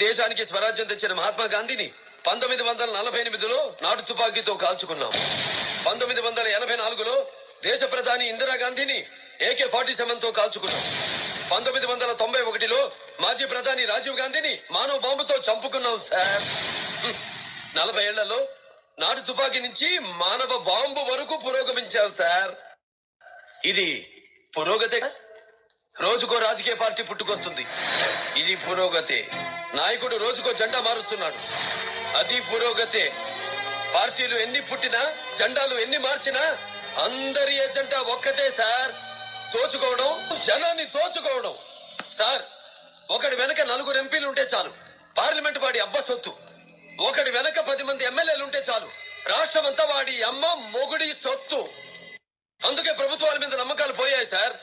దేశానికి స్వరాజ్యం తెచ్చిన మహాత్మా గాంధీని 1948లో నాటు తుపాకీతో కాల్చుకున్నాం. 1984లో దేశ ప్రధాని ఇందిరాగాంధీని AK-47తో కాల్చుకున్నాం. 1991లో మాజీ ప్రధాని రాజీవ్ గాంధీని మానవ బాంబుతో చంపుకున్నాం సార్. 40 ఏళ్లలో నాటు తుపాకీ నుంచి మానవ బాంబు వరకు పురోగమించాం సార్. ఇది పురోగతే. రోజుకో రాజకీయ పార్టీ పుట్టుకొస్తుంది, ఇది పురోగతే. నాయకుడు రోజుకో జెండా మారుస్తున్నాడు, అది పురోగతే. పార్టీలు ఎన్ని పుట్టినా, జెండాలు ఎన్ని మార్చినా అందరి ఎజెండా ఒక్కటే సార్, తోచుకోవడం, జనాన్ని తోచుకోవడం. సార్, ఒకడి వెనక 4 ఎంపీలు ఉంటే చాలు, పార్లమెంట్ వాడి అబ్బ సొత్తు. ఒకడి వెనక 10 మంది ఎమ్మెల్యేలు ఉంటే చాలు, రాష్ట్రమంతా వాడి అమ్మ మొగుడి సొత్తు. అందుకే ప్రభుత్వాల మీద నమ్మకాలు పోయాయి సార్.